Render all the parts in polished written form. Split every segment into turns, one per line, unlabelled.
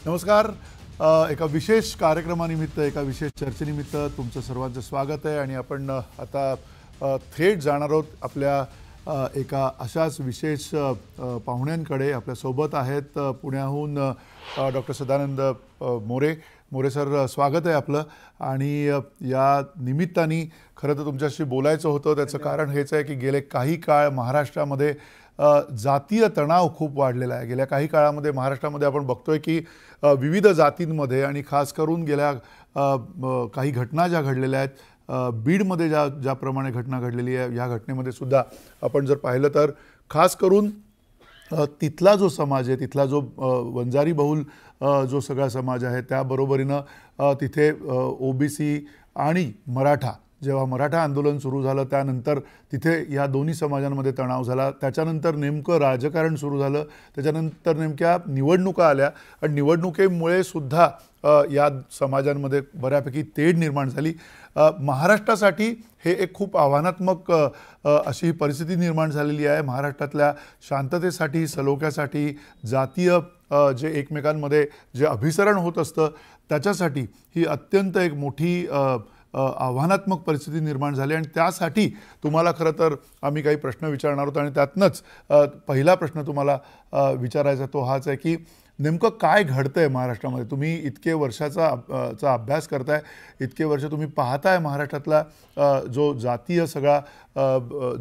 नमस्कार. एका विशेष कार्यक्रमानिमित्त एका विशेष चर्चेनिमित्त तुमचं सर्वांचं स्वागत आहे आणि आपण आता थेट जाणार आहोत आपल्या एका अशाच विशेष पाहुण्यांकडे. आपल्या सोबत आहेत पुण्याहून डॉक्टर सदानंद मोरे सर, स्वागत आहे आपलं. आणि या निमित्ताने खरं तर तुमच्याशी बोलायचं होतं. त्याचं कारण हेच आहे की गेले काही काळ महाराष्ट्रामध्ये जातीय तणाव खूप वाढलेला आहे. गेल्या काही काळामध्ये महाराष्ट्रामध्ये आपण बघतोय की विविध जातींमध्ये आणि खास करून गेल्या काही घटना ज्या घडलेल्या आहेत, बीडमध्ये ज्याप्रमाणे घटना घडलेली आहे, या घटनेमध्ये सुद्धा आपण जर पाहिलं तर खास करून तिथला जो समाज आहे, तिथला जो वंजारी बहुल जो सगळा समाज आहे, त्याबरोबरीनं तिथे ओबीसी आणि मराठा, जेव्हा मराठा आंदोलन सुरू झालं त्यानंतर तिथे या दोन्ही समाजांमध्ये तणाव झाला. त्याच्यानंतर नेमकं राजकारण सुरू झालं, त्याच्यानंतर नेमक्या निवडणुका आल्या आणि निवडणुकीमुळे सुद्धा या समाजांमध्ये बऱ्यापैकी तेढ निर्माण झाली. महाराष्ट्रासाठी हे एक खूप आव्हानात्मक अशी परिस्थिती निर्माण झालेली आहे. महाराष्ट्रातल्या शांततेसाठी, सलोख्यासाठी, जातीय जे एकमेकांमध्ये जे अभिसरण होत असतं त्याच्यासाठी ही अत्यंत एक मोठी आव्हानात्मक परिस्थिती निर्माण झाली. आणि त्यासाठी तुम्हाला खरं तर आम्ही काही प्रश्न विचारणार आहोत आणि त्यातनंच पहिला प्रश्न तुम्हाला विचारायचा तो हाच आहे की नेमकं काय घडतंय महाराष्ट्रामध्ये. तुम्ही इतके वर्षाचा अभ्यास करताय, इतके वर्ष तुम्ही पाहताय महाराष्ट्रातला जो जातीय सगळा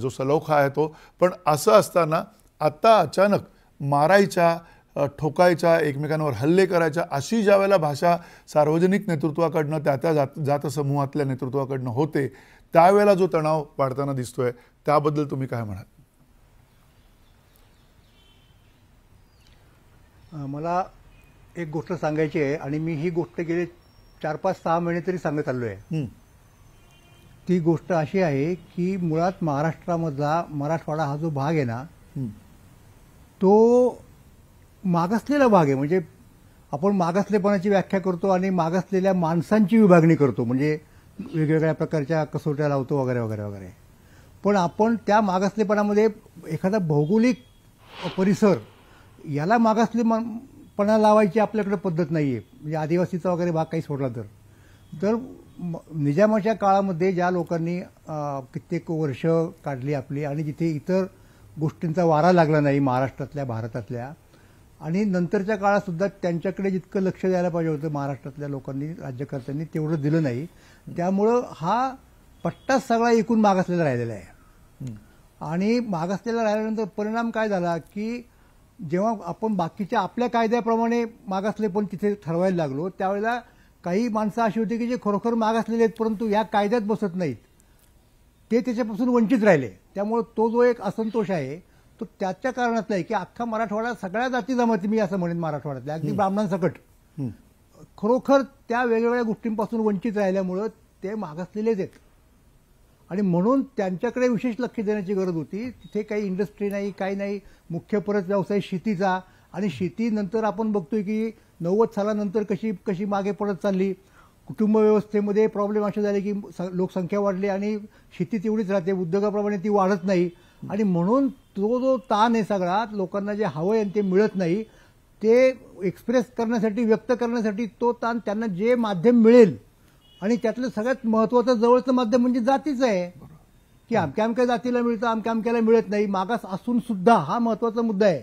जो सलोखा आहे तो. पण असं असताना आता अचानक मारायच्या, ठोकायच्या, एकमेकांवर हल्ले करायच्या अशी ज्या वेळेला भाषा सार्वजनिक नेतृत्वाकडनं त्या जात समूहातल्या नेतृत्वाकडनं होते, त्यावेळेला जो तणाव वाढताना दिसतोय त्याबद्दल तुम्ही काय म्हणाल?
मला एक गोष्ट सांगायची आहे आणि मी ही गोष्ट गेले 4-5-6 महिने तरी सांगत आलो आहे. ती गोष्ट अशी आहे की मुळात महाराष्ट्रामधला मराठवाडा हा जो भाग आहे ना, तो मागासलेला भाग आहे. म्हणजे आपण मागासलेपणाची व्याख्या करतो आणि मागासलेल्या माणसांची विभागणी करतो, म्हणजे वेगवेगळ्या प्रकारच्या कसोट्या लावतो वगैरे वगैरे वगैरे. पण आपण त्या मागासलेपणामध्ये एखादा भौगोलिक परिसर याला मागासलेपणा लावायची आपल्याकडे पद्धत नाही आहे. म्हणजे आदिवासीचा वगैरे भाग काही सोडला तर निजामाच्या काळामध्ये ज्या लोकांनी कित्येक वर्ष काढली आपली आणि जिथे इतर गोष्टींचा वारा लागला नाही महाराष्ट्रातल्या, भारतातल्या, आणि नंतरच्या काळात सुद्धा त्यांच्याकडे जितकं लक्ष द्यायला पाहिजे होतं महाराष्ट्रातल्या लोकांनी, राज्यकर्त्यांनी, तेवढं दिलं नाही. त्यामुळं हा पट्टा सगळा एकूण मागासलेला राहिलेला आहे. आणि मागासलेला राहिल्यानंतर परिणाम काय झाला की जेव्हा आपण बाकीच्या आपल्या कायद्याप्रमाणे मागासलेपण तिथे ठरवायला लागलो, त्यावेळेला काही माणसं अशी होती की जे खरोखर मागासलेले आहेत परंतु या कायद्यात बसत नाहीत, ते त्याच्यापासून वंचित राहिले. त्यामुळे तो जो एक असंतोष आहे तो त्याच्या कारणातला आहे की अख्खा मराठवाडा, सगळ्या जाती जमाती, मी असं म्हणेन महाराष्ट्रातल्या, अगदी ब्राह्मणांसकट खरोखर त्या वेगवेगळ्या गोष्टींपासून वंचित राहिल्यामुळं ते मागासलेलेच आहेत. आणि म्हणून त्यांच्याकडे विशेष लक्ष देण्याची गरज होती. तिथे काही इंडस्ट्री नाही, काही नाही. मुख्य परत व्यवसाय शेतीचा, आणि शेती नंतर आपण बघतोय की 90 सालानंतर कशी मागे पडत चालली. कुटुंब व्यवस्थेमध्ये प्रॉब्लेम असे झाले की लोकसंख्या वाढली आणि शेती तेवढीच राहते, उद्योगाप्रमाणे ती वाढत नाही. आणि म्हणून तो जो ताण आहे सगळा, लोकांना जे हवं आहे ते मिळत नाही, ते एक्सप्रेस करण्यासाठी, व्यक्त करण्यासाठी तो ताण त्यांना जे माध्यम मिळेल, आणि त्यातलं सगळ्यात महत्वाचं जवळचं माध्यम म्हणजे जातीचं आहे की अमक्या जातीला मिळतं, अमक्याला मिळत नाही. मागास असून सुद्धा हा महत्वाचा मुद्दा आहे.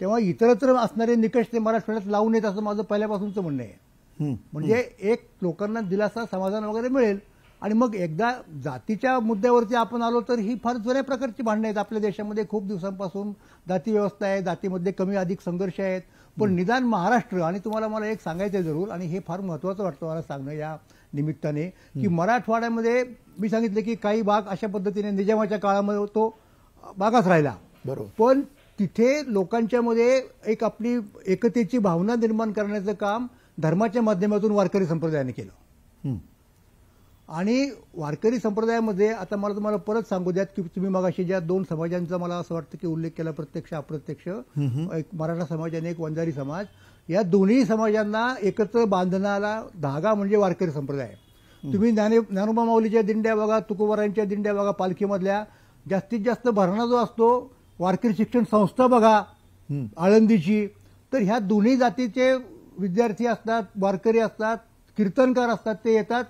तेव्हा इतरत्र असणारे निकष ते मराठवाड्यात लावू नयेत असं माझं पहिल्यापासूनचं म्हणणं आहे. म्हणजे एक लोकांना दिलासा, समाधान वगैरे मिळेल. आणि मग एकदा जातीच्या मुद्द्यावरती आपण आलो तर ही फार जुन्या प्रकारची भांडणं आहेत आपल्या देशामध्ये. खूप दिवसांपासून जाती व्यवस्था आहे, जातीमध्ये कमी अधिक संघर्ष आहेत. पण निदान महाराष्ट्र, आणि तुम्हाला मला एक सांगायचं आहे जरूर, आणि हे फार महत्वाचं वाटतं मला सांगणं या निमित्ताने, की मराठवाड्यामध्ये मी सांगितलं की काही भाग अशा पद्धतीने निजामाच्या काळामध्ये तो मागास राहिला, बरोबर. पण तिथे लोकांच्या मध्ये एक आपली एकतेची भावना निर्माण करण्याचं काम धर्माच्या माध्यमातून वारकरी संप्रदायाने केलं. आणि वारकरी संप्रदायामध्ये आता मला तुम्हाला परत सांगू द्यात की तुम्ही मगाशी ज्या 2 समाजांचा मला असं वाटतं की उल्लेख केला, प्रत्यक्ष अप्रत्यक्ष, एक मराठा समाज आणि एक वंजारी समाज, या दोन्ही समाजांना एकत्र बांधणारा धागा म्हणजे वारकरी संप्रदाय. तुम्ही ज्ञानोबा माऊलीच्या दिंड्या बघा, तुकोबारायांच्या दिंड्या बघा, पालखीमधल्या जास्तीत जास्त भरणा जो असतो, वारकरी शिक्षण संस्था बघा आळंदीची, तर ह्या दोन्ही जातीचे विद्यार्थी असतात, वारकरी असतात, कीर्तनकार असतात, ते येतात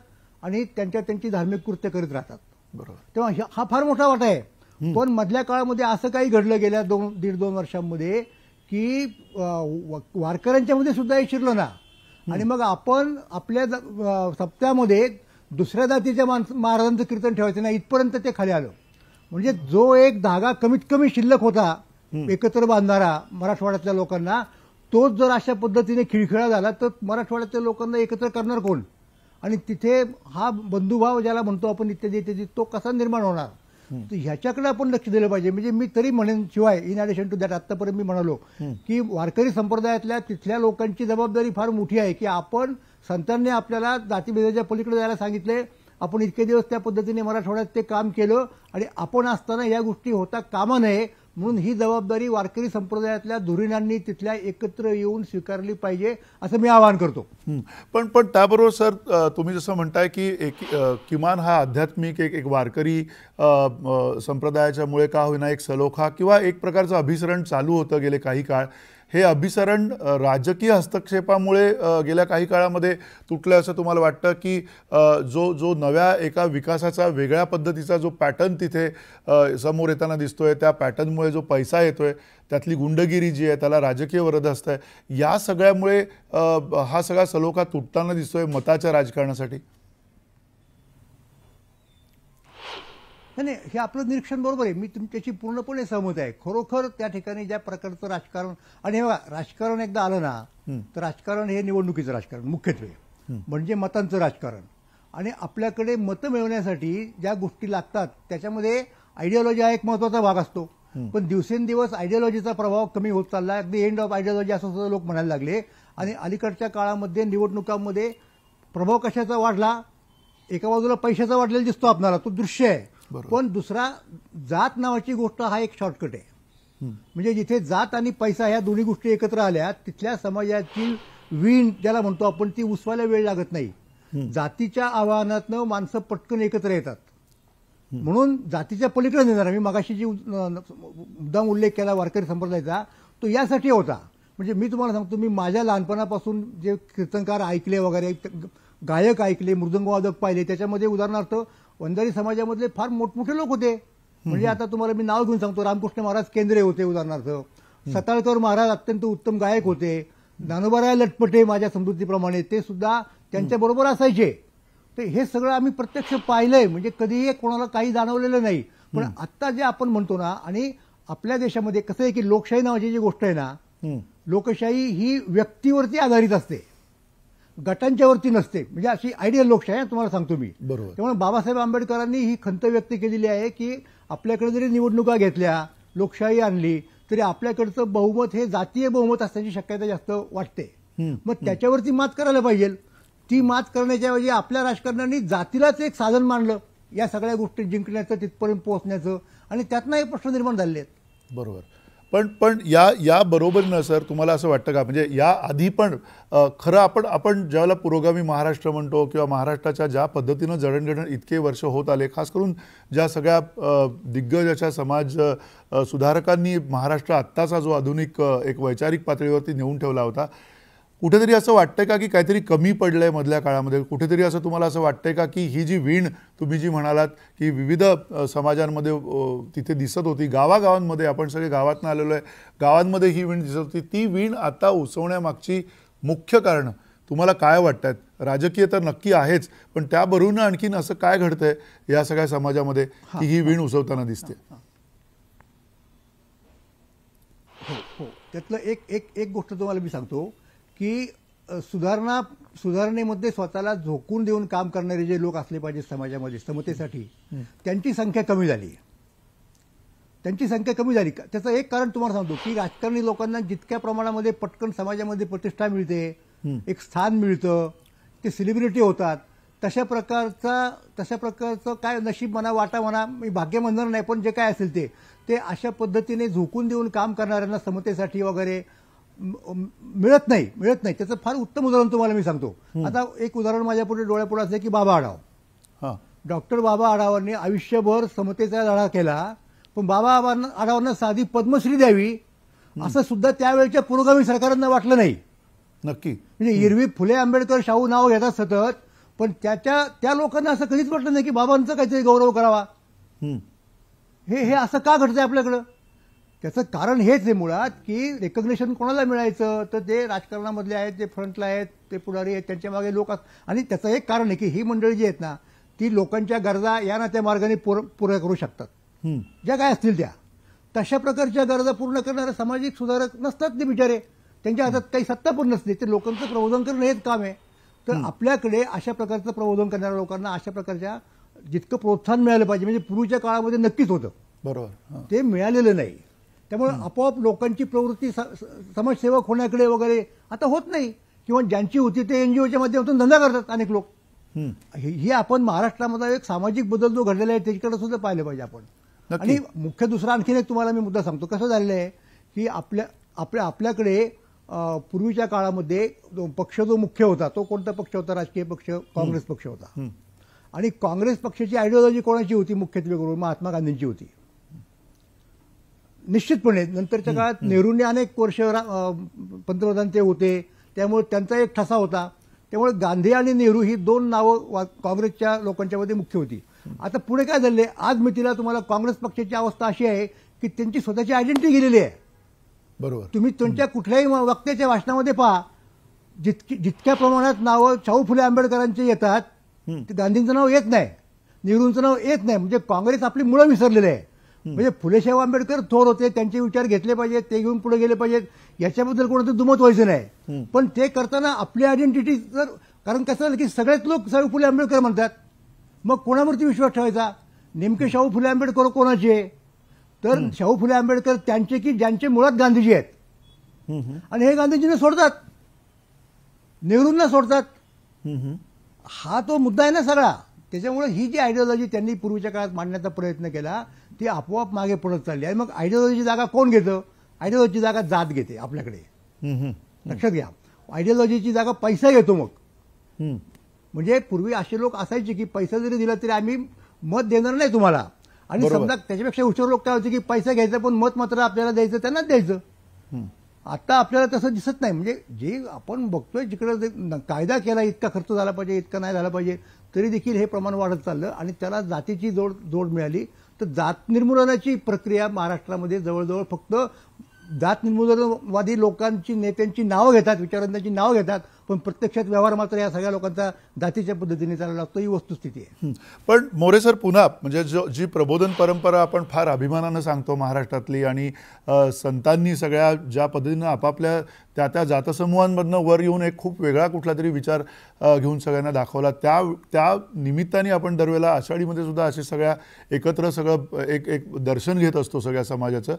आणि त्यांची धार्मिक कृत्य करीत राहतात.
बरोबर.
तेव्हा हा फार मोठा वाटा आहे. पण मधल्या काळामध्ये असं काही घडलं गेल्या 1.5-2 वर्षांमध्ये की वारकऱ्यांच्या मध्ये सुद्धा हे शिरलं ना. आणि मग आपण आपल्या सप्त्यामध्ये दुसऱ्या जातीच्या महाराजांचं कीर्तन ठेवायचं नाही इथपर्यंत ते खाली आलं. म्हणजे जो एक धागा कमीत कमी शिल्लक होता एकत्र बांधणारा मराठवाड्यातल्या लोकांना, तोच जर अशा पद्धतीने खिळखिळा झाला तर मराठवाड्यातल्या लोकांना एकत्र करणार कोण? आणि तिथे हा बंधुभाव ज्याला म्हणतो आपण इत्यादी इत्यादी तो कसा निर्माण होणार? तर ह्याच्याकडे आपण लक्ष दिलं पाहिजे. म्हणजे मी तरी म्हणेन, शिवाय इन ॲडिशन टू दॅट आत्तापर्यंत मी म्हणालो की वारकरी संप्रदायातल्या तिथल्या लोकांची जबाबदारी फार मोठी आहे की आपण संतांनी आपल्याला जातीभेदाच्या पलीकडे जायला सांगितले, आपण इतके दिवस त्या पद्धतीने मराठवाड्यात ते काम केलं आणि आपण असताना या गोष्टी होता कामा नये म्हणून ही जबाबदारी वारकरी संप्रदायातल्या धुरीणांनी तिथल्या एकत्र येऊन स्वीकारली पाहिजे असं मी आवाहन करतो.
पण त्याबरोबर सर तुम्ही जसं म्हणताय की किमान हा आध्यात्मिक एक वारकरी संप्रदायाच्यामुळे का होईना एक सलोखा किंवा एक प्रकारचं अभिसरण चालू होतं गेले काही काळ. हे अभिसरण राजकीय हस्तक्षेपामुळे गेल्या काही काळामध्ये तुटलं असं तुम्हाला वाटतं की जो नव्या एका विकासाचा वेगळ्या पद्धतीचा जो पॅटर्न तिथे समोर येताना दिसतोय, त्या पॅटर्नमुळे जो पैसा येतोय, त्यातली गुंडगिरी जी आहे, त्याला राजकीय वरद असतंय, या सगळ्यामुळे हा सगळा सलोखा तुटताना दिसतोय मताच्या राजकारणासाठी?
नाही, हे आपलं निरीक्षण बरोबर आहे. मी तुमच्याशी पूर्णपणे सहमत आहे. खरोखर त्या ठिकाणी ज्या प्रकारचं राजकारण, आणि हे राजकारण एकदा आलं ना तर राजकारण हे निवडणुकीचं राजकारण मुख्यत्वे, म्हणजे मतांचं राजकारण. आणि आपल्याकडे मतं मिळवण्यासाठी ज्या गोष्टी लागतात त्याच्यामध्ये आयडिओलॉजी हा एक महत्वाचा भाग असतो. पण दिवसेंदिवस आयडिओलॉजीचा प्रभाव कमी होत चालला. अगदी एंड ऑफ आयडिओलॉजी असं सुद्धा लोक म्हणायला लागले. आणि अलीकडच्या काळामध्ये निवडणुकांमध्ये प्रभाव कशाचा वाढला? एका बाजूला पैशाचा वाढलेला दिसतो आपल्याला, तो दृश्य आहे. पण दुसरा जात नावाची गोष्ट हा एक शॉर्टकट आहे. म्हणजे जिथे जात आणि पैसा ह्या दोन्ही गोष्टी एकत्र आल्या तिथल्या समाजाची वीण ज्याला म्हणतो आपण ती उसवायला वेळ लागत नाही. जातीच्या आव्हानातनं माणसं पटकन एकत्र येतात. म्हणून जातीच्या पलीकडे नेणार, मी मगाशी जी मुद्दाम उल्लेख केला वारकरी संप्रदायाचा तो यासाठी होता. म्हणजे मी तुम्हाला सांगतो, मी माझ्या लहानपणापासून जे कीर्तनकार ऐकले वगैरे, गायक ऐकले, मृदंगवादक पाहिले, त्याच्यामध्ये उदाहरणार्थ वंजारी समाजामधले फार मोठमोठे लोक होते. म्हणजे आता तुम्हाला मी नाव घेऊन सांगतो, रामकृष्ण महाराज केंद्रे होते उदाहरणार्थ, सताळकर महाराज अत्यंत उत्तम गायक होते, ज्ञानोबाराय लटपटे माझ्या समृद्धीप्रमाणे ते सुद्धा त्यांच्या बरोबर असायचे. तर हे सगळं आम्ही प्रत्यक्ष पाहिलंय. म्हणजे कधीही कोणाला काही जाणवलेलं नाही. पण आता जे आपण म्हणतो ना, आणि आपल्या देशामध्ये कसं आहे की लोकशाही नावाची जी गोष्ट आहे ना, लोकशाही ही व्यक्तीवरती आधारित असते, गटांच्यावरती नसते. म्हणजे अशी आयडियल लोकशाही तुम्हाला सांगतो मी. त्यामुळे बाबासाहेब आंबेडकरांनी ही खंत व्यक्त केलेली आहे की आपल्याकडे जरी निवडणुका घेतल्या, लोकशाही आणली, तरी आपल्याकडचं बहुमत हे जातीय बहुमत असण्याची शक्यता जास्त वाटते. मग त्याच्यावरती मात करायला पाहिजे. ती मात करण्याच्या ऐवजी आपल्या राजकारण्यांनी जातीलाच एक साधन मानलं या सगळ्या गोष्टी जिंकण्याचं, तिथपर्यंत पोहोचण्याचं, आणि त्यातनं हे प्रश्न निर्माण झाले आहेत.
बरोबर. पण या बरोबरीनं सर तुम्हाला असं वाटतं का, म्हणजे या आधी पण खरं आपण ज्यावेळेला पुरोगामी महाराष्ट्र म्हणतो किंवा महाराष्ट्राच्या ज्या पद्धतीनं जडणघडण इतके वर्ष होत आले, खास करून ज्या सगळ्या दिग्गज अशा समाज सुधारकांनी महाराष्ट्र आत्ताचा जो आधुनिक एक वैचारिक पातळीवरती नेऊन ठेवला होता, कुठेतरी असं वाटतंय का की काहीतरी कमी पडलंय मधल्या काळामध्ये? कुठेतरी असं तुम्हाला असं वाटतंय का की ही जी वीण तुम्ही जी म्हणालात की विविध समाजांमध्ये तिथे दिसत होती, गावागावांमध्ये, आपण सगळे गावातनं आलेलो आहे, गावांमध्ये ही वीण दिसत होती, ती वीण आता उसवण्यामागची मुख्य कारणं तुम्हाला काय वाटतात? राजकीय तर नक्की आहेच, पण त्याबरोबर आणखीन असं काय घडतंय या सगळ्या समाजामध्ये की ही वीण उसवताना दिसते?
हो, त्यातलं एक गोष्ट तुम्हाला मी सांगतो की सुधारणेमध्ये स्वतःला झोकून देऊन काम करणारे जे लोक असले पाहिजे समाजामध्ये समतेसाठी, त्यांची संख्या कमी झाली. त्याचं एक कारण तुम्हाला सांगतो की राजकारणी लोकांना जितक्या प्रमाणामध्ये पटकन समाजामध्ये प्रतिष्ठा मिळते, एक स्थान मिळतं, ते सेलिब्रिटी होतात, तशा प्रकारचं काय नशीब म्हणा, वाटा म्हणा, मी भाग्य म्हणणार नाही, पण जे काय असेल ते अशा पद्धतीने झोकून देऊन काम करणाऱ्यांना समतेसाठी वगैरे मिळत नाही. त्याचं फार उत्तम उदाहरण तुम्हाला मी सांगतो. आता एक उदाहरण माझ्या पुढे डोळ्यापुढे असलं की बाबा आढाव. डॉक्टर बाबा आढावांनी आयुष्यभर समतेचा लढा केला, पण बाबा आढावांना साधी पद्मश्री द्यावी असं सुद्धा त्यावेळेच्या पुरोगामी सरकारांना वाटलं नाही.
नक्की.
म्हणजे एरवी फुले आंबेडकर शाहू नाव घेतात सतत, पण त्या लोकांना असं कधीच वाटलं नाही की बाबांचा काहीतरी गौरव करावा. हे असं का घडतंय आपल्याकडं? त्याचं कारण हेच आहे मुळात की रेकग्नेशन कोणाला मिळायचं, तर ते राजकारणामधले आहेत, ते फ्रंटला आहेत, ते पुढारी आहेत, त्यांच्या मागे लोक आणि त्याचं एक कारण आहे की ही मंडळी जी आहेत ना ती लोकांच्या गरजा या ना त्या मार्गाने पुऱ्या करू शकतात, ज्या काय असतील त्या. तशा प्रकारच्या गरजा पूर्ण करणारे सामाजिक सुधारक नसतात ते बिचारे, त्यांच्या हातात काही सत्ता पण नसते, ते लोकांचं प्रबोधन करणं हेच काम आहे. तर आपल्याकडे अशा प्रकारचं प्रबोधन करणाऱ्या लोकांना अशा प्रकारच्या जितकं प्रोत्साहन मिळालं पाहिजे, म्हणजे पूर्वीच्या काळामध्ये नक्कीच होतं,
बरोबर,
ते मिळालेलं नाही. त्यामुळे आपोआप लोकांची प्रवृत्ती समाजसेवक होण्याकडे वगैरे आता होत नाही, किंवा ज्यांची होती ते एनजीओच्या माध्यमातून धंदा करतात अनेक लोक. ही आपण महाराष्ट्रामध्ये एक सामाजिक बदल जो घडलेला आहे त्याच्याकडे सुद्धा पाहिलं पाहिजे आपण. आणि मुख्य दुसरा आणखीन एक तुम्हाला मी मुद्दा सांगतो. कसं झालेलं आहे की आपल्याकडे पूर्वीच्या काळामध्ये पक्ष जो मुख्य होता तो कोणता पक्ष होता? राजकीय पक्ष काँग्रेस पक्ष होता. आणि काँग्रेस पक्षाची आयडिओलॉजी कोणाची होती? मुख्यत्वे करून महात्मा गांधींची होती. निश्चितपणे नंतरच्या काळात नेहरूंनी अनेक वर्ष पंतप्रधान ते होते, त्यामुळे त्यांचा एक ठसा होता. त्यामुळे गांधी आणि नेहरू ही दोन नावं काँग्रेसच्या लोकांच्या मध्ये मुख्य होती. आता पुढे काय झाले, आज मितीला तुम्हाला काँग्रेस पक्षाची अवस्था अशी आहे की त्यांची स्वतःची आयडेंटिटी गेलेली आहे.
बरोबर.
तुम्ही तुमच्या कुठल्याही वक्त्याच्या भाषणामध्ये पहा, जितक्या प्रमाणात नावं शाहू फुले आंबेडकरांची येतात, गांधींचं नाव येत नाही, नेहरूंचं नाव येत नाही. म्हणजे काँग्रेस आपली मुळं विसरलेलं आहे. म्हणजे फुलेशाहू आंबेडकर थोर होते, त्यांचे विचार घेतले पाहिजेत, ते घेऊन पुढे गेले पाहिजेत, याच्याबद्दल कोणाचं दुमत व्हायचं नाही. पण ते करताना आपली आयडेंटिटी कारण कसं झालं की सगळेच लोक शाहू फुले आंबेडकर म्हणतात, मग कोणावरती विश्वास ठेवायचा? नेमके शाहू फुले आंबेडकर कोणाचे? तर शाहू फुले आंबेडकर त्यांचे की ज्यांचे मुळात गांधीजी आहेत, आणि हे गांधीजींना सोडतात, नेहरूंना सोडतात. हा तो मुद्दा आहे ना सगळा. त्याच्यामुळे ही जी आयडिओलॉजी त्यांनी पूर्वीच्या काळात मांडण्याचा प्रयत्न केला ती आपोआप मागे पडत चालली आहे. मग आयडिओलॉजीची जागा कोण घेतं? आयडिओलॉजीची जागा जात घेते आपल्याकडे. लक्षात घ्या, आयडिओलॉजीची जागा पैसा घेतो. मग म्हणजे पूर्वी असे लोक असायचे की पैसा जरी दिला तरी आम्ही मत देणार नाही तुम्हाला, आणि समजा त्याच्यापेक्षा हुशार लोक काय होते की पैसा घ्यायचा पण मत मात्र आपल्याला द्यायचं, त्यांनाच द्यायचं. आता आपल्याला तसं दिसत नाही. म्हणजे जे आपण बघतोय जिकडे कायदा केला इतका खर्च झाला पाहिजे, इतका नाही झाला पाहिजे, तरी देखील हे प्रमाण वाढत चाललं. आणि त्याला जातीची जोड मिळाली. तर जात निर्मूलनाची प्रक्रिया महाराष्ट्रामध्ये जवळजवळ फक्त जात निर्मूलनवादी लोकांची, नेत्यांची नावं घेतात, विचारवंतांची नावं घेतात, पण प्रत्यक्षात व्यवहार मात्र या सगळ्या लोकांचा जातीच्या पद्धतीने चालला लागतो. ही वस्तुस्थिती आहे.
पण मोरे सर, पुन्हा म्हणजे जी प्रबोधन परंपरा आपण फार अभिमानानं सांगतो महाराष्ट्रातली, आणि संतांनी सगळ्या ज्या पद्धतीनं आपापल्या त्या जातसमूहांमधनं वर येऊन एक खूप वेगळा कुठला तरी विचार घेऊन सगळ्यांना दाखवला, त्या निमित्ताने आपण दरवेळेला आषाढीमध्ये सुद्धा असे सगळ्या एकत्र सगळं एक दर्शन घेत असतो सगळ्या समाजाचं.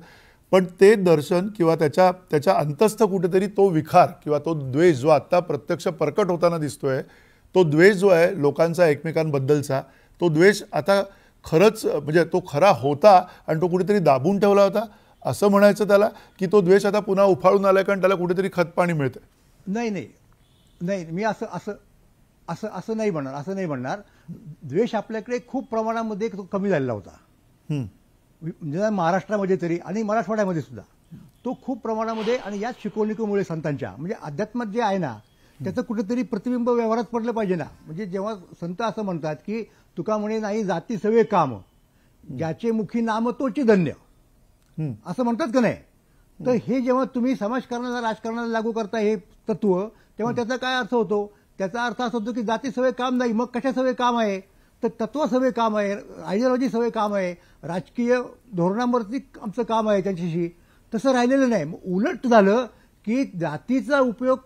पण ते दर्शन किंवा त्याच्या अंतस्थ कुठेतरी तो विखार किंवा तो द्वेष जो आता प्रत्यक्ष प्रकट होताना दिसतोय, तो द्वेष जो आहे लोकांचा एकमेकांबद्दलचा, तो द्वेष आता खरंच म्हणजे तो खरा होता आणि तो कुठेतरी दाबून ठेवला होता असं म्हणायचं त्याला, की तो द्वेष आता पुन्हा उफाळून आलाय कारण त्याला कुठेतरी खतपाणी मिळतंय?
नाही, मी असं नाही म्हणणार. द्वेष आपल्याकडे खूप प्रमाणामध्ये कमी झालेला होता. म्हणजे महाराष्ट्रामध्ये तरी आणि मराठवाड्यामध्ये सुद्धा तो खूप प्रमाणामध्ये, आणि याच शिकवणुकीमुळे संतांच्या म्हणजे अध्यात्मात जे आहे ना त्याचं कुठेतरी प्रतिबिंब व्यवहारात पडलं पाहिजे ना. म्हणजे जेव्हा संत असं म्हणतात की तुका म्हणे नाही जाती सवे काम, ज्याचे मुखी नाम तोची धन्य, असं म्हणतात का नाही? तर हे जेव्हा तुम्ही समाजकारणाला, राजकारणाला लागू करता हे तत्व, तेव्हा त्याचा काय अर्थ होतो? त्याचा अर्थ असा होतो की जाती सवे काम नाही, मग कशा सवे काम आहे? तर तत्व सवे काम आहे, आयडिओलॉजी सवे काम आहे, राजकीय धोरणावरती आमचं काम आहे त्यांच्याशी. तसं राहिलेलं नाही. उलट झालं की जातीचा उपयोग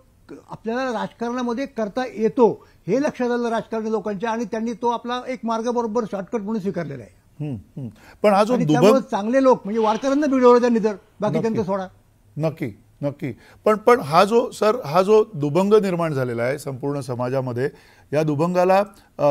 आपल्याला राजकारणामध्ये करता येतो हे लक्षात आलं राजकारणी लोकांच्या, आणि त्यांनी तो आपला एक मार्ग बरोबर शॉर्टकट म्हणून स्वीकारलेला आहे.
पण हा जो
चांगले लोक म्हणजे वारकऱ्यांना बिडवलं त्यांनी, तर बाकी त्यांचं सोडा.
नक्की. पण हा जो दुभंग निर्माण झालेला आहे संपूर्ण समाजामध्ये, या दुभंगाला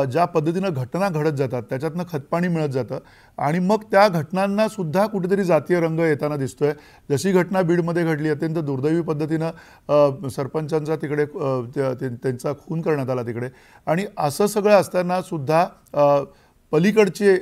ज्या पद्धतीनं घटना घडत जातात त्याच्यातनं खतपाणी मिळत जातं, आणि मग त्या घटनांना सुद्धा कुठेतरी जातीय रंग येताना दिसतोय. जशी घटना बीडमध्ये घडली, अत्यंत दुर्दैवी पद्धतीनं सरपंचांचा तिकडे त्यांचा खून करण्यात आला तिकडे, आणि असं सगळं असताना सुद्धा पलीकडची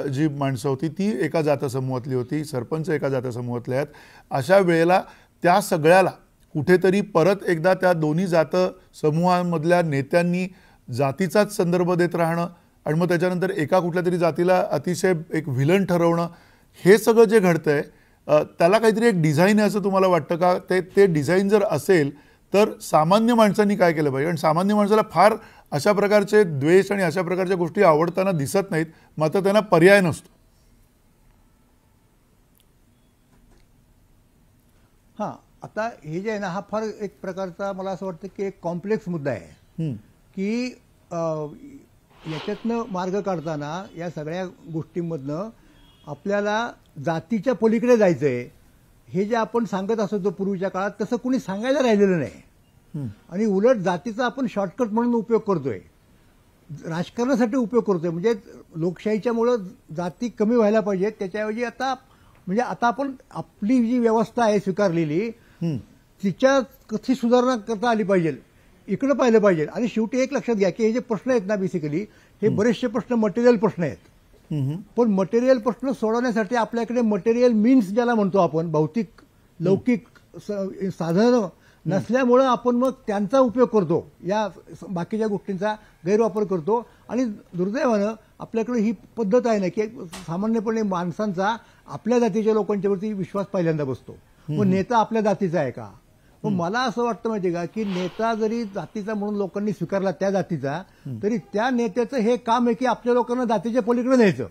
जी माणसं होती ती एका जातसमूहातली होती, सरपंच एका जातसमूहातले आहेत. अशा वेळेला त्या सगळ्याला कुठेतरी परत एकदा त्या दोन्ही जात समूहांमधल्या नेत्यांनी जातीचाच संदर्भ देत राहणं आणि मग त्याच्यानंतर एका कुठल्या तरी जातीला अतिशय एक व्हिलन ठरवणं, हे सगळं जे घडतंय त्याला काहीतरी एक डिझाईन आहे असं तुम्हाला वाटतं का? ते डिझाईन जर असेल तर सामान्य माणसांनी काय केलं पाहिजे? आणि सामान्य माणसाला फार अशा प्रकारचे द्वेष आणि अशा प्रकारच्या गोष्टी आवडताना दिसत नाहीत, मात्र त्यांना पर्याय नसतो.
हां, आता हे जे आहे ना, हा फार एक प्रकारचा मला असं वाटतं की एक कॉम्प्लेक्स मुद्दा आहे की याच्यातनं मार्ग काढताना या सगळ्या गोष्टींमधनं आपल्याला जातीच्या पलीकडे जायचं आहे. हे जे आपण सांगत असतो पूर्वीच्या काळात, तसं कुणी सांगायला राहिलेलं नाही आणि उलट जातीचा आपण शॉर्टकट म्हणून उपयोग करतोय, राजकारणासाठी उपयोग करतोय. म्हणजे लोकशाहीच्यामुळं जाती कमी व्हायला पाहिजेत, त्याच्याऐवजी आता आपण आपली जी व्यवस्था आहे स्वीकारलेली, तिच्या कशी सुधारणा करता आली पाहिजे, इकडे पाहिलं पाहिजे. आणि शेवटी एक लक्षात घ्या की हे जे प्रश्न आहेत ना, बेसिकली हे बरेचसे प्रश्न मटेरियल प्रश्न आहेत. पण मटेरियल प्रश्न सोडवण्यासाठी आपल्याकडे मटेरियल मीन्स ज्याला म्हणतो आपण, भौतिक लौकिक साधनं नसल्यामुळं आपण मग त्यांचा उपयोग करतो, या बाकीच्या गोष्टींचा गैरवापर करतो. आणि दुर्दैवानं आपल्याकडे ही पद्धत आहे ना की सामान्यपणे माणसांचा आपल्या जातीच्या लोकांच्यावरती विश्वास पहिल्यांदा बसतो. मग नेता आपल्या जातीचा आहे का? मग मला असं वाटतं माहिती का की नेता जरी जातीचा म्हणून लोकांनी स्वीकारला त्या जातीचा, तरी त्या नेत्याचं हे काम आहे की आपल्या लोकांना जातीच्या पलीकडे न्यायचं.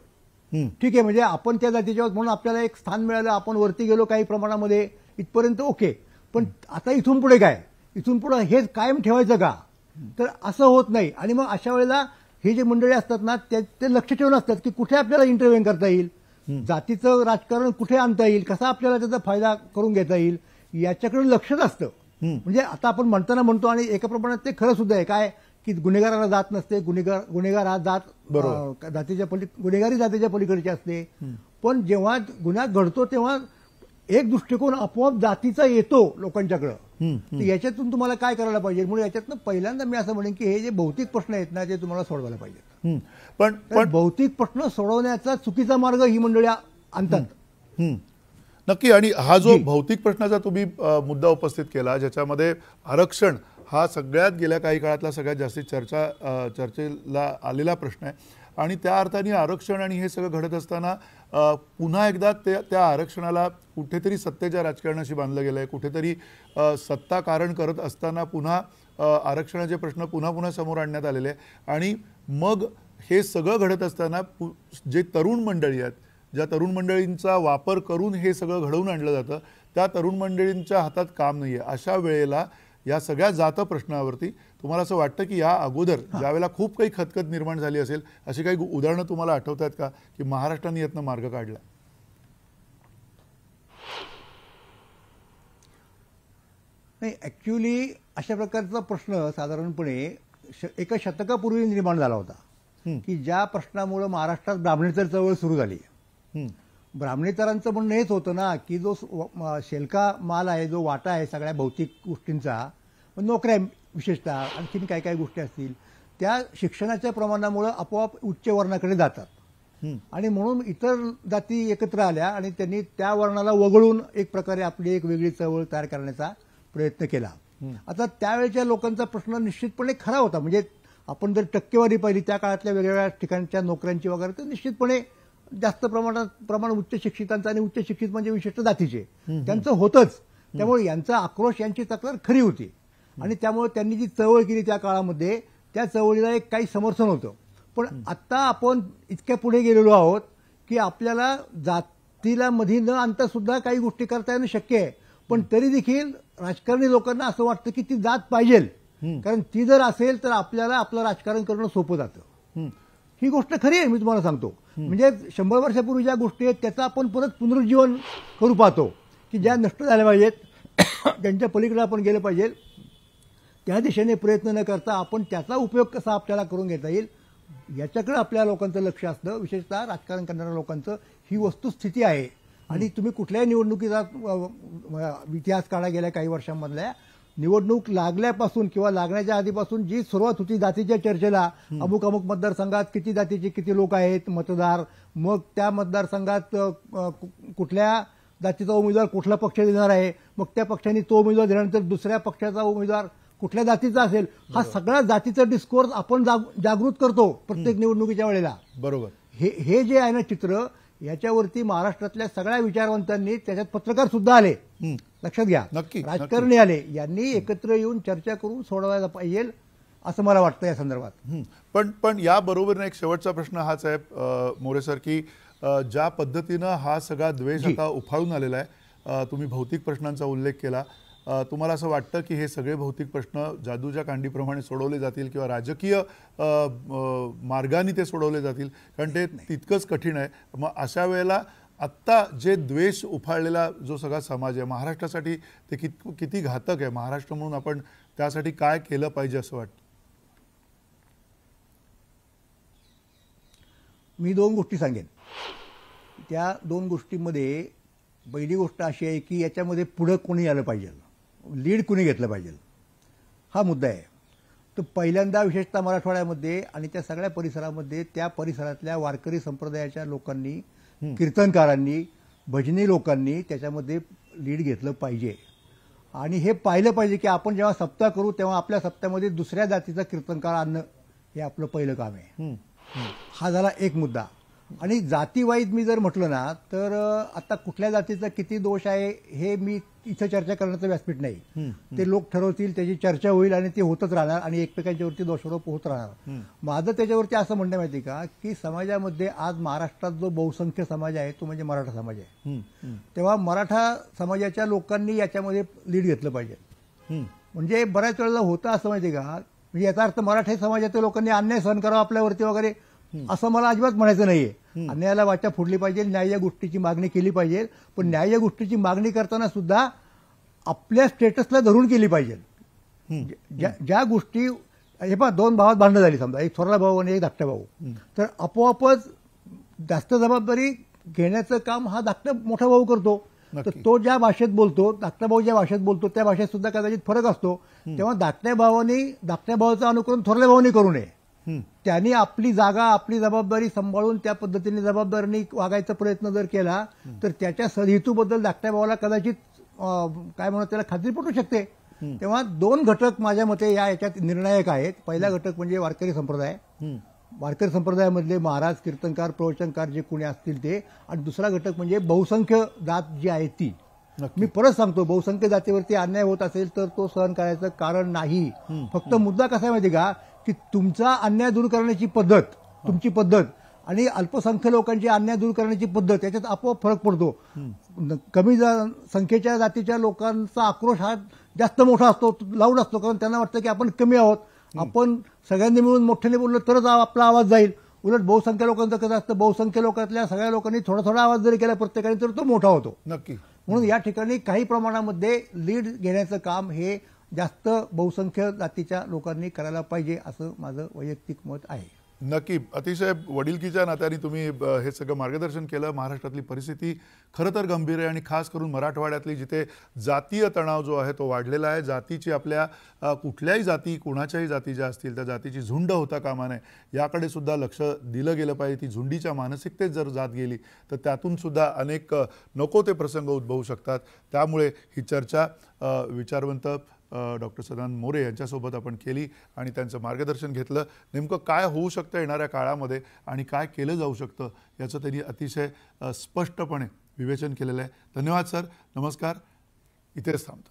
ठीक आहे, म्हणजे आपण त्या जातीच्या आहोत म्हणून आपल्याला एक स्थान मिळालं, आपण वरती गेलो काही प्रमाणामध्ये, इथपर्यंत ओके. पण आता इथून पुढे काय? इथून पुढे हे कायम ठेवायचं का? तर असं होत नाही. आणि मग अशा वेळेला हे जे मंडळी असतात ना, ते लक्ष ठेवून असतात की कुठे आपल्याला इंटरव्हेन करता येईल, जातीचं राजकारण कुठे आणता येईल, कसा आपल्याला त्याचा फायदा करून घेता येईल, याच्याकडे लक्षच असतं. म्हणजे आता आपण म्हणतो आणि एका प्रमाणात ते खरं सुद्धा आहे काय की गुन्हेगाराला जात नसते, गुन्हेगार हा जातीच्या गुन्हेगारी जातीच्या पलीकडची असते. पण जेव्हा गुन्हा घडतो तेव्हा एक दृष्टिकोन आपोआप जातीचा येतो लोकांच्याकडं. तर याच्यातून तुम्हाला काय करायला पाहिजे? म्हणून याच्यातनं पहिल्यांदा मी असं म्हणेन की हे जे भौतिक प्रश्न आहेत ना, ते तुम्हाला सोडवायला पाहिजेत. पण भौतिक प्रश्न सोडवण्याचा चुकीचा मार्ग ही मंडळी आणतात.
नक्की. आणि हा जो भौतिक प्रश्नाचा तुम्ही मुद्दा उपस्थित केला, ज्याच्यामध्ये आरक्षण हा सगळ्यात गेल्या काही काळातला सगळ्यात जास्ती चर्चेला आलेला प्रश्न आहे. आणि त्या अर्थाने आरक्षण आणि हे सगळं घडत असताना पुन्हा एकदा त्या आरक्षणाला कुठेतरी सत्तेच्या राजकारणाशी बांधलं गेलं आहे, कुठेतरी सत्ता कारण करत असताना पुन्हा आरक्षणाचे प्रश्न पुन्हा समोर आणण्यात आलेले आहे. आणि मग हे सगळं घडत असताना जे तरुण मंडळी आहेत, ज्या तरुण मंडळींचा वापर करून हे सगळं घडवून आणलं जातं, त्या तरुण मंडळींच्या हातात काम नाही आहे. अशा वेळेला या सगळ्या जात प्रश्नावरती तुम्हाला असं वाटतं की या अगोदर ज्यावेळेला खूप काही खतखत निर्माण झाली असेल, अशी काही उदाहरणं तुम्हाला आठवत आहेत का की महाराष्ट्राने यातनं मार्ग काढला?
नाही, ऍक्च्युअली अशा प्रकारचा प्रश्न साधारणपणे एका शतकापूर्वी निर्माण झाला होता की ज्या प्रश्नामुळे महाराष्ट्रात ब्राह्मणेतर चळवळ सुरू झाली. ब्राह्मणेतरांचं म्हणणं हेच होतं ना की जो शेलका माल आहे, जो वाटा आहे सगळ्या भौतिक गोष्टींचा, नोकऱ्या विशेषतः आणखीन काय काय गोष्टी असतील, त्या शिक्षणाच्या प्रमाणामुळे आपोआप उच्च वर्णाकडे जातात. आणि म्हणून इतर जाती एकत्र आल्या आणि त्यांनी त्या वर्णाला वगळून एक प्रकारे आपली एक वेगळी चळवळ तयार करण्याचा प्रयत्न केला. आता त्यावेळेच्या लोकांचा प्रश्न निश्चितपणे खरा होता. म्हणजे आपण जर टक्केवारी पाहिली त्या काळातल्या वेगवेगळ्या ठिकाणच्या नोकऱ्यांची वगैरे, तर निश्चितपणे जास्त प्रमाण उच्च शिक्षितांचं, आणि उच्च शिक्षित म्हणजे विशिष्ट जातीचे त्यांचं होतंच. त्यामुळे यांचा आक्रोश, यांची तक्रार खरी होती. आणि त्यामुळे त्यांनी जी चळवळ केली त्या काळामध्ये, त्या चळवळीला एक काही समर्थन होतं. पण आता आपण इतक्या पुढे गेलेलो आहोत की आपल्याला जातीला मध्ये न आणता सुद्धा काही गोष्टी करता येणं शक्य आहे. पण तरी देखील राजकारणी लोकांना असं वाटतं की ती जात पाहिजे, कारण ती जर असेल तर आपल्याला आपलं राजकारण करणं सोपं जातं. ही गोष्ट खरी आहे, मी तुम्हाला सांगतो. म्हणजे 100 वर्षापूर्वी ज्या गोष्टी आहेत त्याचं आपण परत पुनरुज्जीवन करू पाहतो की ज्या नष्ट झाल्या पाहिजेत, त्यांच्या पलीकडे आपण गेलं पाहिजे. त्या दिशेने प्रयत्न न करता आपण त्याचा उपयोग कसा आपल्याला करून घेता येईल याच्याकडे आपल्या लोकांचं लक्ष असतं. विशेषतः राजकारण करणाऱ्या लोकांचं ही वस्तुस्थिती आहे. आणि तुम्ही कुठल्याही निवडणुकीचा इतिहास काढा गेल्या काही वर्षांमधल्या, निवडणूक लागल्यापासून किंवा लागण्याच्या आधीपासून जी सुरुवात होती जातीच्या चर्चेला, अमुक मतदारसंघात किती जातीचे किती लोक आहेत मतदार, मग त्या मतदारसंघात कुठल्या जातीचा उमेदवार कुठला पक्ष देणार आहे, मग त्या पक्षाने तो उमेदवार दिल्यानंतर दुसऱ्या पक्षाचा उमेदवार कुठल्या जातीचा असेल, हा सगळा जातीचा डिस्कोर्स आपण जागृत करतो प्रत्येक निवडणुकीच्या वेळेला.
बरोबर.
हे जे आहे ना चित्र, याच्यावरती महाराष्ट्रातल्या सगळ्या विचारवंतांनी, त्याच्यात पत्रकार सुद्धा आले, लक्षात घ्या,
नक्की,
राजकारणी आले, यांनी एकत्र येऊन चर्चा करून सोडवायला पाहिजे असं मला वाटतं या संदर्भात.
पण या बरोबरीने एक शेवटचा प्रश्न हाच आहे मोरे सर, की ज्या पद्धतीनं हा सगळा द्वेष आता उफाळून आलेला आहे, तुम्ही भौतिक प्रश्नांचा उल्लेख केला, तुम्हाला असं वाटतं की हे सगळे भौतिक प्रश्न जादूच्या कांडीप्रमाणे सोडवले जातील किंवा राजकीय मार्गाने ते सोडवले जातील, कारण ते तितकंच कठीण आहे. मग अशा वेळेला आत्ता जे द्वेष उफाळलेला जो सगळा समाज आहे महाराष्ट्रासाठी ते किती घातक आहे, महाराष्ट्र म्हणून आपण त्यासाठी काय केलं पाहिजे असं वाटतं?
मी 2 गोष्टी सांगेन. त्या 2 गोष्टींमध्ये पहिली गोष्ट अशी आहे की याच्यामध्ये पुढं कोणी आलं पाहिजे, लीड कोणी घेतलं पाहिजे, हा मुद्दा आहे. तर पहिल्यांदा विशेषतः मराठवाड्यामध्ये आणि त्या सगळ्या परिसरामध्ये त्या परिसरातल्या वारकरी संप्रदायाच्या लोकांनी, कीर्तनकारांनी, भजनी लोकांनी त्याच्यामध्ये लीड घेतलं पाहिजे. आणि हे पाहिलं पाहिजे की आपण जेव्हा सप्ताह करू तेव्हा आपल्या सप्त्यामध्ये दुसऱ्या जातीचा कीर्तनकार आणणं हे आपलं पहिलं काम आहे. हा झाला एक मुद्दा. आणि जातीवाईज मी जर म्हटलं ना, तर आता कुठल्या जातीचा किती दोष आहे हे मी इथं चर्चा करण्याचं व्यासपीठ नाही. ते लोक ठरवतील, त्याची चर्चा होईल आणि ते होतच राहणार आणि एकमेकांच्यावरती दोषारोप होत राहणार. माझं त्याच्यावरती असं म्हणणं माहिती का, की समाजामध्ये आज महाराष्ट्रात जो बहुसंख्य समाज आहे तो म्हणजे मराठा समाज आहे. तेव्हा मराठा समाजाच्या लोकांनी याच्यामध्ये लीड घेतलं पाहिजे. म्हणजे बऱ्याच वेळेला होतं असं माहिती का, म्हणजे याचा अर्थ मराठा समाजाच्या लोकांनी अन्याय सहन करावा आपल्यावरती वगैरे असं मला अजिबात म्हणायचं नाहीये. अन्यायाला वाचा फोडली पाहिजे, न्याय्य गोष्टीची मागणी केली पाहिजे, पण न्याय्य गोष्टीची मागणी करताना सुद्धा आपल्या स्टेटसला धरून केली पाहिजे. ज्या गोष्टी, हे पहा 2 भावात भांडणं झाली समजा, एक थोरला भाऊ आणि एक धाकटा भाऊ, तर आपोआपच जास्त जबाबदारी घेण्याचं काम हा धाकटा मोठा भाऊ करतो. तर तो ज्या भाषेत बोलतो, धाकटा भाऊ ज्या भाषेत बोलतो त्या भाषेत सुद्धा कदाचित फरक असतो. तेव्हा धाकट्या भावाचं अनुकरण थोरल्या भावाने करू नये. त्यांनी आपली जागा, आपली जबाबदारी सांभाळून त्या पद्धतीने जबाबदारीने वागायचा प्रयत्न जर केला तर त्याच्या सदहेतूबद्दल धाकट्या भावाला कदाचित काय म्हणत त्याला खात्री पटू शकते. तेव्हा 2 घटक माझ्या मते याच्यात निर्णायक आहेत. पहिला घटक म्हणजे वारकरी संप्रदाय, वारकरी संप्रदायामधले महाराज, कीर्तनकार, प्रवचनकार जे कोणी असतील ते, आणि दुसरा घटक म्हणजे बहुसंख्य जात जी आहे ती. मी परत सांगतो, बहुसंख्य जातीवरती अन्याय होत असेल तर तो सहन करायचं कारण नाही. फक्त मुद्दा कसा आहे माहिती का, की तुमचा अन्याय दूर करण्याची पद्धत, तुमची पद्धत आणि अल्पसंख्य लोकांची अन्याय दूर करण्याची पद्धत याच्यात आपोआप फरक पडतो. कमी संख्येच्या जातीच्या लोकांचा आक्रोश हा जास्त मोठा असतो, लाऊड असतो, कारण त्यांना वाटतं की आपण कमी आहोत, आपण सगळ्यांनी मिळून मोठ्याने बोललो तरच आपला आवाज जाईल. उलट बहुसंख्य लोकांचं कसं असतं, बहुसंख्य लोकांतल्या सगळ्या लोकांनी थोडा थोडा आवाज जरी केला प्रत्येकाने तर तो मोठा होतो.
नक्की.
म्हणून या ठिकाणी काही प्रमाणामध्ये लीड घेण्याचं काम हे जास्त बहुसंख्य जातीच्या लोकांनी करायला पाहिजे असं माझं वैयक्तिक मत आहे.
नक्की. अतिशय वडिलकीच्या नात्याने तुम्ही हे सगळं मार्गदर्शन केलं. महाराष्ट्रातली परिस्थिती खरं तर गंभीर आहे आणि खास करून मराठवाड्यातली जिथे जातीय तणाव जो आहे तो वाढलेला आहे. जातीची आपल्या कुठल्याही जाती, कोणाच्याही जाती ज्या असतील त्या जातीची झुंड होता कामा नये, याकडे सुद्धा लक्ष दिलं गेलं पाहिजे. ती झुंडीच्या मानसिकतेत जर जात गेली तर त्यातून सुद्धा अनेक नको ते प्रसंग उद्भवू शकतात. त्यामुळे ही चर्चा विचारवंत डॉक्टर सदानंद मोरे यांच्यासोबत आपण केली आणि त्यांचं मार्गदर्शन घेतलं. नेमकं काय होऊ शकतं येणाऱ्या काळामध्ये आणि काय केलं जाऊ शकतं याचं त्यांनी अतिशय स्पष्टपणे विवेचन केलेलं आहे. धन्यवाद सर. नमस्कार. इथेच थांबतो.